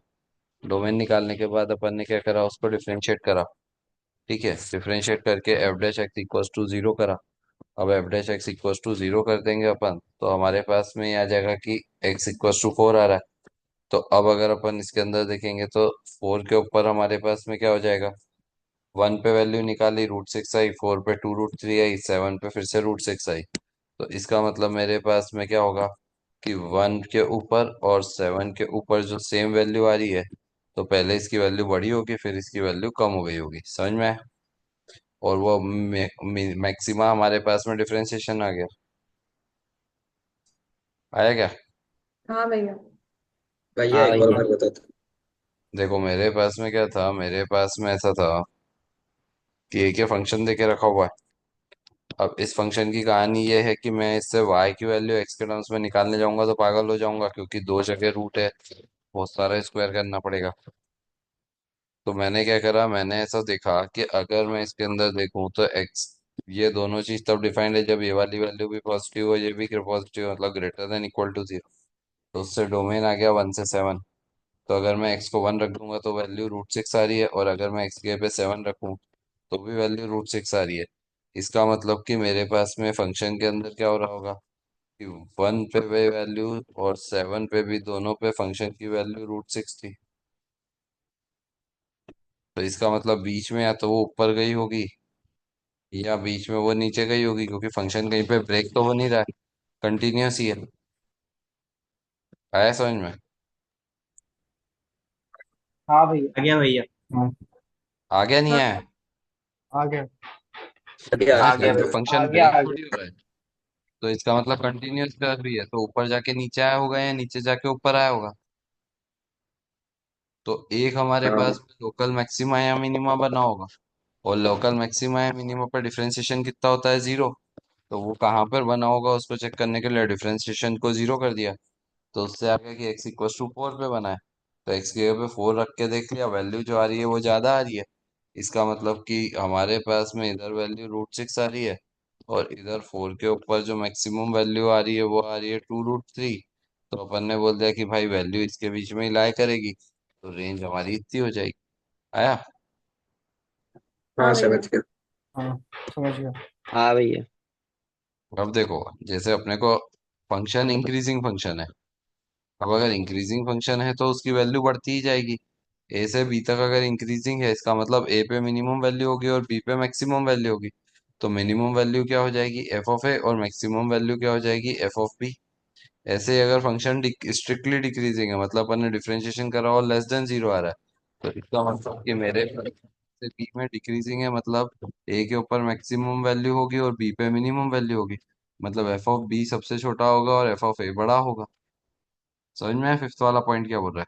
डोमेन निकालने के बाद अपन ने क्या करा, उसको डिफरेंशिएट करा। ठीक है, डिफरेंशिएट करके f dash x equals to 0 करा। अब f dash x equals to 0 कर देंगे अपन, तो हमारे पास में ये आ जाएगा कि x इक्वल्स टू 4 आ रहा है। तो अब अगर अपन इसके अंदर देखेंगे तो 4 के ऊपर हमारे पास में क्या हो जाएगा, 1 पे वैल्यू निकाली √6 आई, 4 पे 2√3 आई, 7 पे फिर से √6 आई। तो इसका मतलब मेरे पास में क्या होगा कि 1 के ऊपर और 7 के ऊपर जो सेम वैल्यू आ रही है, तो पहले इसकी वैल्यू बड़ी होगी, फिर इसकी वैल्यू कम हो गई होगी। समझ में आया? और वो मैक्सिमा हमारे पास में डिफरेंशिएशन आ गया। आया क्या? हाँ भैया। भैया हाँ एक और भैया। बार बता दो। देखो मेरे पास में क्या था, मेरे पास में ऐसा था कि एक ये फंक्शन देके रखा हुआ है। अब इस फंक्शन की कहानी ये है कि मैं इससे y की वैल्यू x के टर्म्स में निकालने जाऊंगा तो पागल हो जाऊंगा, क्योंकि दो जगह रूट है, बहुत सारा स्क्वायर करना पड़ेगा। तो मैंने क्या करा, मैंने ऐसा देखा कि अगर मैं इसके अंदर देखूं तो x, ये दोनों चीज तब डिफाइंड है जब ये वाली वैल्यू भी पॉजिटिव हो, ये भी पॉजिटिव, मतलब ग्रेटर देन इक्वल टू 0। तो उससे डोमेन आ गया 1 से 7। तो अगर मैं x को 1 रख दूंगा तो वैल्यू √6 आ रही है, और अगर मैं x के पे 7 रखूं तो भी वैल्यू √6 आ रही है। इसका मतलब कि मेरे पास में फंक्शन के अंदर क्या हो रहा होगा कि 1 पे भी वैल्यू और 7 पे भी, दोनों पे फंक्शन की वैल्यू √6 थी। तो इसका मतलब बीच में या तो वो ऊपर गई होगी या बीच में वो नीचे गई होगी, क्योंकि फंक्शन कहीं पे ब्रेक तो हो नहीं रहा है, कंटिन्यूस ही है। आया समझ में? हाँ भैया। आ गया भैया। हाँ आ गया नहीं हाँ आया? आ गया। चलिए है, आ गया कहीं पे भैया, आगे। आ फंक्शन गया ब्रेक आ थोड़ी गया। हो रहा है। तो इसका मतलब कंटिन्यूअस कर भी है, तो ऊपर जाके नीचे आया होगा या नीचे जाके ऊपर आया होगा। तो एक हमारे हाँ पास लोकल मैक्सिमा या मिनिमा बना होगा, और लोकल मैक्सिमा या मिनिमा पर डिफरेंशिएशन कितना होता है, 0। तो वो कहाँ पर बना होगा उसको चेक करने के लिए डिफरेंशिएशन को 0 कर दिया, तो उससे आ गया कि x इक्वल टू 4 पे बना है। तो x की जगह पे 4 रख के देख लिया, वैल्यू जो आ रही है वो ज़्यादा आ रही है। इसका मतलब कि हमारे पास में इधर वैल्यू √6 आ रही है, और इधर 4 के ऊपर जो मैक्सिमम वैल्यू आ रही है वो आ रही है 2√3। तो अपन ने बोल दिया कि भाई वैल्यू इसके बीच में ही लाई करेगी, तो रेंज हमारी इतनी हो जाएगी। आया? हाँ हाँ भैया। समझ गया। हाँ समझ गया। हाँ भैया। अब देखो, जैसे अपने को फंक्शन इंक्रीजिंग फंक्शन है। अब अगर इंक्रीजिंग फंक्शन है तो उसकी वैल्यू बढ़ती ही जाएगी। ए से बी तक अगर इंक्रीजिंग है, इसका मतलब ए पे मिनिमम वैल्यू होगी और बी पे मैक्सिमम वैल्यू होगी। तो मिनिमम वैल्यू क्या हो जाएगी, एफ ऑफ ए, और मैक्सिमम वैल्यू क्या हो जाएगी, एफ ऑफ बी। ऐसे ही अगर फंक्शन स्ट्रिक्टली डिक्रीजिंग है, मतलब अपन ने डिफरेंशिएशन करा और लेस देन 0 आ रहा है, तो इसका मतलब कि मेरे से बी में डिक्रीजिंग है, मतलब ए के ऊपर मैक्सिमम वैल्यू होगी और बी पे मिनिमम वैल्यू होगी। मतलब एफ ऑफ बी सबसे छोटा होगा और एफ ऑफ ए बड़ा होगा। समझ में है फिफ्थ वाला पॉइंट क्या बोल रहा है?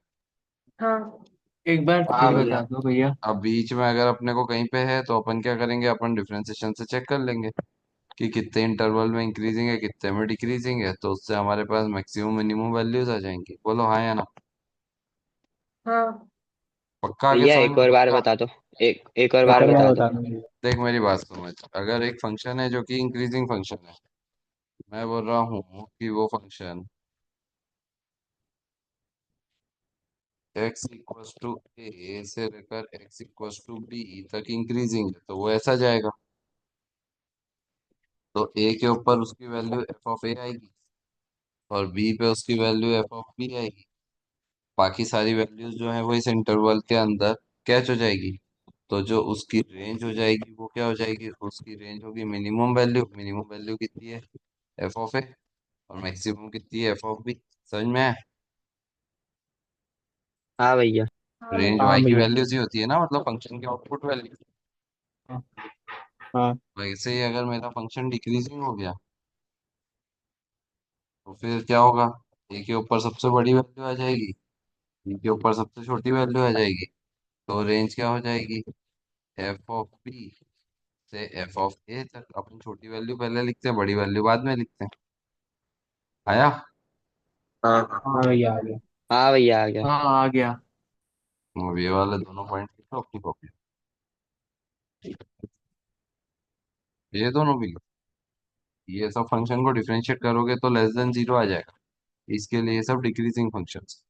हाँ। एक बार हाँ फिर बता भैया। दो भैया। अब बीच में अगर अपने को कहीं पे है तो अपन क्या करेंगे, अपन डिफरेंशिएशन से चेक कर लेंगे कि कितने इंटरवल में इंक्रीजिंग है, कितने में डिक्रीजिंग है, तो उससे हमारे पास मैक्सिमम मिनिमम वैल्यूज आ जाएंगी। बोलो हाँ या ना? हाँ पक्का? आगे भैया समझ एक में? और बार पक्का? बता दो। एक और एक बार और बार बता दो। बता दो मुझे। देख मेरी बात समझ, अगर एक फंक्शन है जो कि इंक्रीजिंग फंक्शन है, मैं बोल रहा हूँ कि वो फंक्शन x इक्वल्स टू ए से लेकर x इक्वल्स टू बी तक इंक्रीजिंग है, तो वो ऐसा जाएगा। तो a के ऊपर उसकी वैल्यू एफ ऑफ ए आएगी, और b पे उसकी वैल्यू एफ ऑफ बी आएगी। बाकी सारी वैल्यूज जो है वो इस इंटरवल के अंदर कैच हो जाएगी। तो जो उसकी रेंज हो जाएगी वो क्या हो जाएगी, उसकी रेंज होगी मिनिमम वैल्यू। मिनिमम वैल्यू कितनी है, एफ ऑफ ए, और मैक्सिमम कितनी है, एफ ऑफ बी। समझ में है? हाँ भैया। हाँ रेंज भैया। हाँ वाई की भैया। वैल्यूज ही होती है ना, मतलब फंक्शन की आउटपुट वैल्यू। हाँ हाँ। वैसे ही अगर मेरा फंक्शन डिक्रीजिंग हो गया तो फिर क्या होगा, ए के ऊपर सबसे बड़ी वैल्यू आ जाएगी, पी के ऊपर सबसे छोटी वैल्यू आ जाएगी, तो रेंज क्या हो जाएगी, एफ ऑफ पी से एफ ऑफ ए तक। अपन छोटी वैल्यू पहले लिखते हैं, बड़ी वैल्यू बाद में लिखते हैं। आया। हाँ हाँ। हाँ भैया आ गया। हाँ भैया आ गया। हाँ आ गया। अब ये वाले दोनों पॉइंट लिखो अपनी कॉपी। ये दोनों भी लिखो। ये सब फंक्शन को डिफरेंशिएट करोगे तो लेस देन जीरो आ जाएगा, इसके लिए ये सब डिक्रीजिंग फंक्शंस।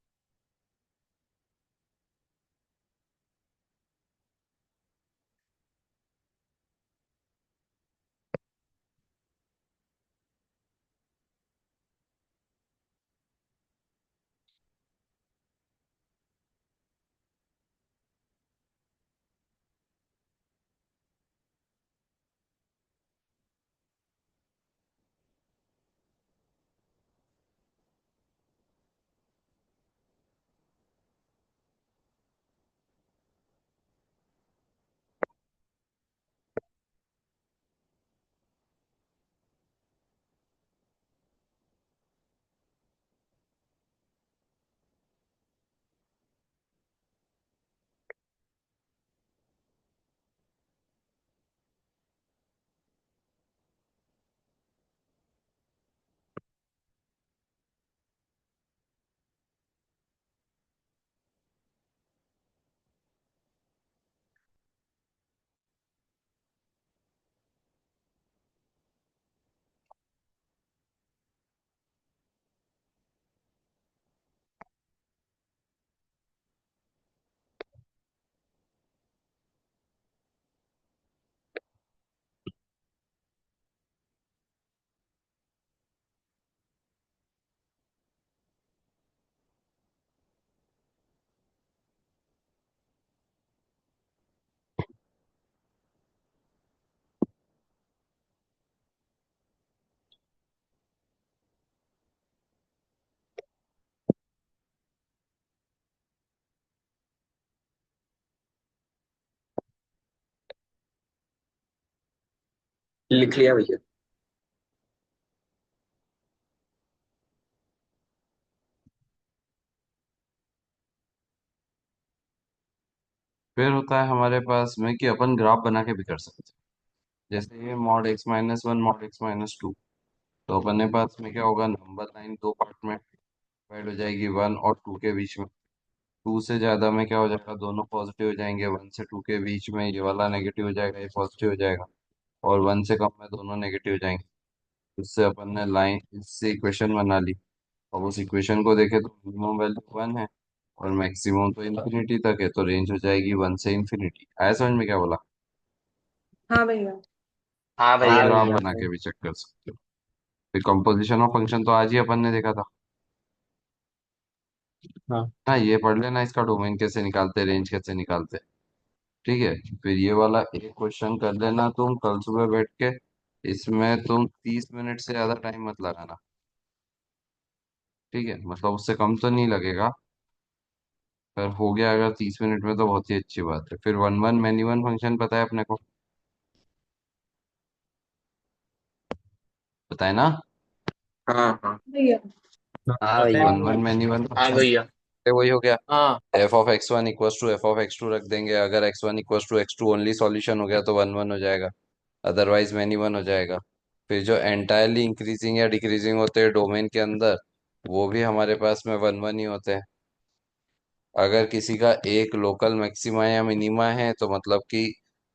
लिख लिया भैया। फिर होता है हमारे पास में कि अपन ग्राफ बना के भी कर सकते हैं। जैसे ये mod x minus one mod x minus two, तो अपने पास में क्या होगा, नंबर लाइन दो पार्ट में डिवाइड हो जाएगी, वन और टू के बीच में। टू से ज्यादा में क्या हो जाएगा, दोनों पॉजिटिव हो जाएंगे। वन से टू के बीच में ये वाला नेगेटिव हो जाएगा, ये पॉजिटिव हो जाएगा। और वन से कम में दोनों नेगेटिव हो जाएंगे। उससे अपन ने लाइन इससे इक्वेशन बना ली। अब उस इक्वेशन को देखें तो मिनिमम वैल्यू वन है और मैक्सिमम तो इन्फिनिटी तक है, तो रेंज हो जाएगी वन से इन्फिनिटी। आया समझ में क्या बोला। हाँ भैया। हाँ अब भैया। ग्राफ बना के भी चेक कर सकते हो। फिर कंपोजिशन ऑफ फंक्शन तो आज ही अपन ने देखा था हाँ ना, ये पढ़ लेना, इसका डोमेन कैसे निकालते, रेंज कैसे निकालते। ठीक है। फिर ये वाला एक क्वेश्चन कर लेना तुम कल सुबह बैठ के। इसमें तुम 30 मिनट से ज्यादा टाइम मत लगाना। ठीक है, मतलब उससे कम तो नहीं लगेगा, पर हो गया अगर 30 मिनट में तो बहुत ही अच्छी बात है। फिर one one many one function पता है अपने को, बताए ना। हाँ हाँ। भैया। हाँ पता है भैया। वन वन भैया। मैनी वन हाँ फंक्शन भैया। वही हो गया, हाँ f of x one equals to f of x two रख देंगे। अगर x one equals to x two only solution हो गया तो वन वन हो जाएगा, अदरवाइज मैनी वन हो जाएगा। फिर जो एंटायरली इंक्रीजिंग या डिक्रीजिंग होते हैं डोमेन के अंदर, वो भी हमारे पास में वन वन ही होते हैं। अगर किसी का एक लोकल मैक्सिमा या मिनिमा है तो मतलब कि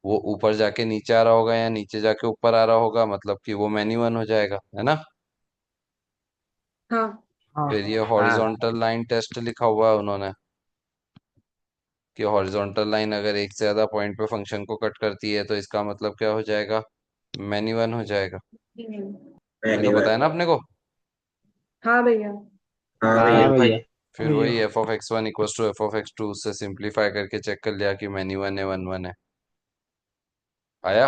वो ऊपर जाके नीचे आ रहा होगा या नीचे जाके ऊपर आ रहा होगा, मतलब कि वो मैनी वन हो जाएगा, है ना। हाँ। हाँ फिर ये हाँ हॉरिजॉन्टल लाइन टेस्ट लिखा हुआ है उन्होंने, कि हॉरिजॉन्टल लाइन अगर एक से ज्यादा पॉइंट पे फंक्शन को कट करती है तो इसका मतलब क्या हो जाएगा, मैनी वन हो जाएगा। ये मैंने तो बताया वन। ना अपने को। हाँ भैया। हाँ हाँ भैया। हाँ भैया। भैया। फिर वही f of x one equals to f of x two, उससे सिंप्लीफाई करके चेक कर लिया कि मैनी वन है वन वन है। आया।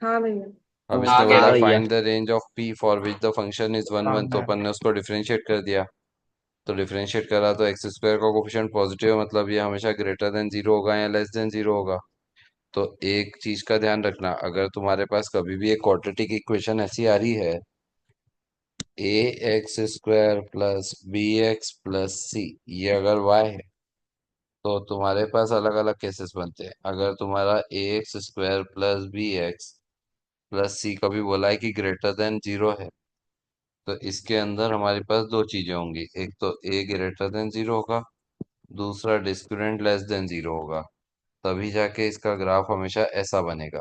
हाँ भैया। अब आ इसने गया हाँ बोला भैया। Find the range of P for which the function is one one, तो अपन ने उसको डिफरेंशिएट कर दिया। तो डिफरेंशिएट करा तो एक्स स्क्वायर का कोफिशिएंट पॉजिटिव है, मतलब ये हमेशा ग्रेटर देन जीरो होगा या लेस देन जीरो होगा। तो एक चीज का ध्यान रखना, अगर तुम्हारे पास कभी भी एक क्वाड्रेटिक इक्वेशन ऐसी आ रही है a x square plus b x plus c, ये अगर वाई है तो तुम्हारे पास अलग अलग केसेस बनते हैं। अगर तुम्हारा a x square plus b x plus c कभी बोला है कि ग्रेटर देन जीरो है, तो इसके अंदर हमारे पास दो चीजें होंगी, एक तो ए ग्रेटर देन जीरो होगा, दूसरा डिस्क्रिमिनेंट लेस देन जीरो होगा। तभी जाके इसका ग्राफ हमेशा ऐसा बनेगा।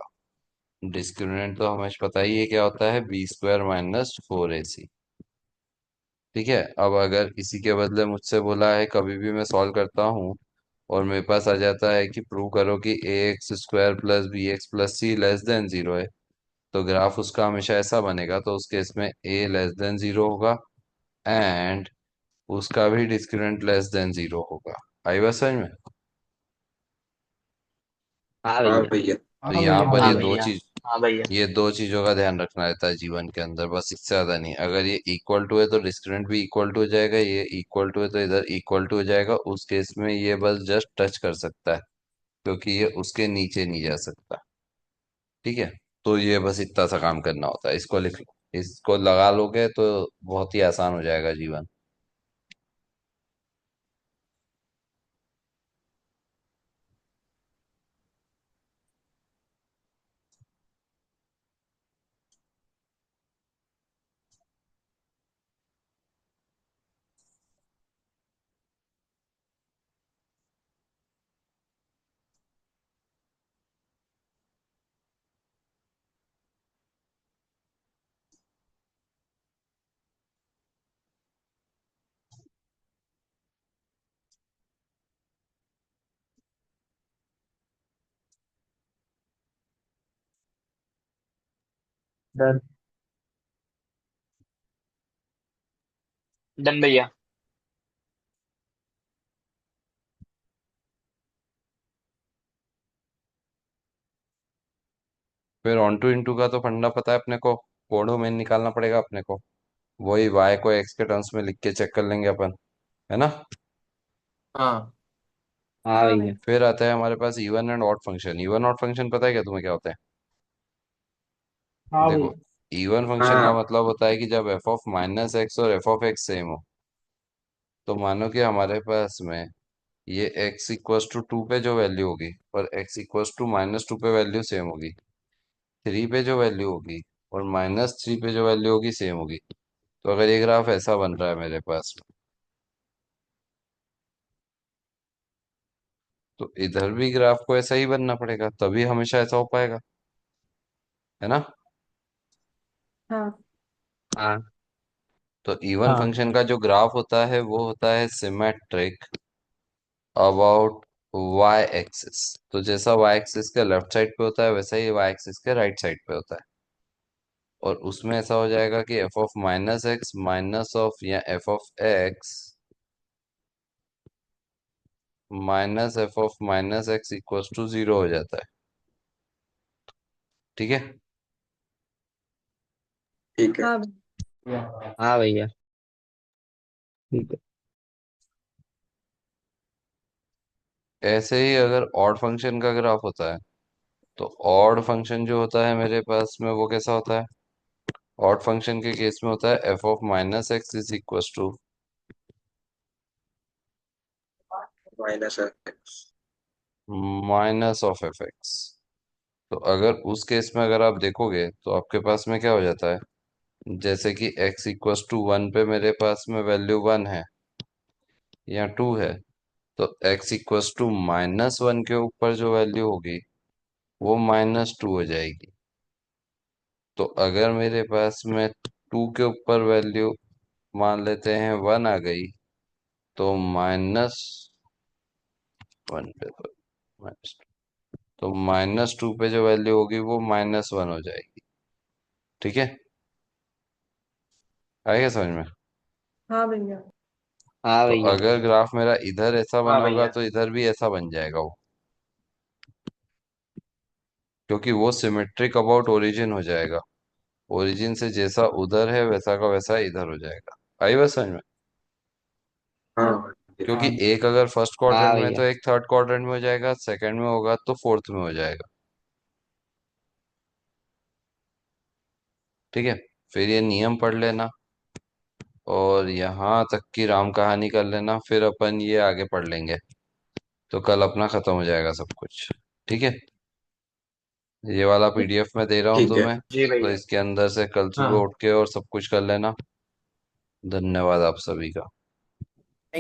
डिस्क्रिमिनेंट तो हमें पता ही है क्या होता है, बी स्क्वायर माइनस फोर ए सी। ठीक है, अब अगर इसी के बदले मुझसे बोला है कभी भी मैं सॉल्व करता हूँ और मेरे पास आ जाता है कि प्रूव करो कि a x square plus b x plus c less than zero है, तो ग्राफ उसका हमेशा ऐसा बनेगा। तो उस केस में ए लेस देन जीरो होगा एंड उसका भी डिस्क्रिमिनेंट लेस देन जीरो होगा। आई बात समझ में? हाँ हाँ भैया। भैया। तो हाँ यहाँ भैया, हाँ पर हाँ ये भैया। दो भैया। चीज, हाँ भैया। ये दो चीजों का ध्यान रखना रहता है जीवन के अंदर, बस इससे ज्यादा नहीं। अगर ये इक्वल टू है तो डिस्क्रिमिनेंट भी इक्वल टू हो जाएगा, ये इक्वल टू है तो इधर इक्वल टू हो जाएगा। उस केस में ये बस जस्ट टच कर सकता है क्योंकि ये उसके नीचे नहीं जा सकता। ठीक है, तो ये बस इतना सा काम करना होता है। इसको लिख लो, इसको लगा लोगे तो बहुत ही आसान हो जाएगा जीवन। डन। डन भैया। फिर ऑन टू इंटू का तो फंडा पता है अपने को, कोडों में निकालना पड़ेगा अपने को। वही वाई को एक्स के टर्म्स में लिख के चेक कर लेंगे अपन, है ना? हाँ हाँ हाँ भैया। भैया। फिर आता है हमारे पास even and odd function. Even odd function पता है क्या तुम्हें क्या होता है? हाँ देखो, भैया। इवन फंक्शन का हाँ मतलब होता है कि जब एफ ऑफ माइनस एक्स और एफ ऑफ एक्स सेम हो। तो मानो कि हमारे पास में ये x इक्वस टू टू पे जो वैल्यू होगी और x equals to minus two पे वैल्यू सेम होगी, थ्री पे जो वैल्यू होगी और माइनस थ्री पे जो वैल्यू होगी सेम होगी। तो अगर ये ग्राफ ऐसा बन रहा है मेरे पास में, तो इधर भी ग्राफ को ऐसा ही बनना पड़ेगा, तभी हमेशा ऐसा हो पाएगा, है ना? हाँ। हाँ। तो इवन हाँ। फंक्शन का जो ग्राफ होता है वो होता है सिमेट्रिक अबाउट y एक्सिस। तो जैसा y एक्सिस के लेफ्ट साइड पे होता है वैसा ही y एक्सिस के राइट साइड पे होता है। और उसमें ऐसा हो जाएगा कि f of minus x minus of या f of x minus f of minus x equals to zero हो जाता है। ठीक है, ठीक है। हाँ भैया। हाँ भैया। ठीक है। ऐसे ही अगर ऑड फंक्शन का ग्राफ होता है तो ऑड फंक्शन जो होता है मेरे पास में वो कैसा होता है? ऑड फंक्शन के केस में होता है f of minus x is equals to minus x. Minus of f x. तो अगर उस केस में अगर आप देखोगे तो आपके पास में क्या हो जाता है, जैसे कि x इक्वल्स टू वन पे मेरे पास में वैल्यू वन है या टू है, तो x equals to minus one के ऊपर जो वैल्यू होगी वो माइनस टू हो जाएगी। तो अगर मेरे पास में टू के ऊपर वैल्यू मान लेते हैं वन आ गई, तो माइनस वन पे तो माइनस, तो माइनस टू पे जो वैल्यू होगी वो माइनस वन हो जाएगी। ठीक है, आएगा समझ में? हाँ भैया। हाँ तो भैया। अगर ग्राफ मेरा इधर ऐसा हाँ बना होगा भैया। तो इधर भी ऐसा बन जाएगा वो, क्योंकि वो सिमेट्रिक अबाउट ओरिजिन हो जाएगा। ओरिजिन से जैसा उधर है वैसा का वैसा इधर हो जाएगा। आई बात समझ में? हाँ। हाँ क्योंकि हाँ एक अगर फर्स्ट हाँ क्वाड्रेंट में है भैया। तो एक थर्ड क्वाड्रेंट में हो जाएगा, सेकंड में होगा तो फोर्थ में हो जाएगा। ठीक है, फिर ये नियम पढ़ लेना। और यहाँ तक की राम कहानी कर लेना, फिर अपन ये आगे पढ़ लेंगे। तो कल अपना खत्म हो जाएगा सब कुछ। ठीक है, ये वाला पीडीएफ मैं दे रहा हूँ ठीक है। तुम्हें, जी तो भैया। इसके अंदर से कल सुबह हाँ। उठ के और सब कुछ कर लेना। धन्यवाद आप सभी का।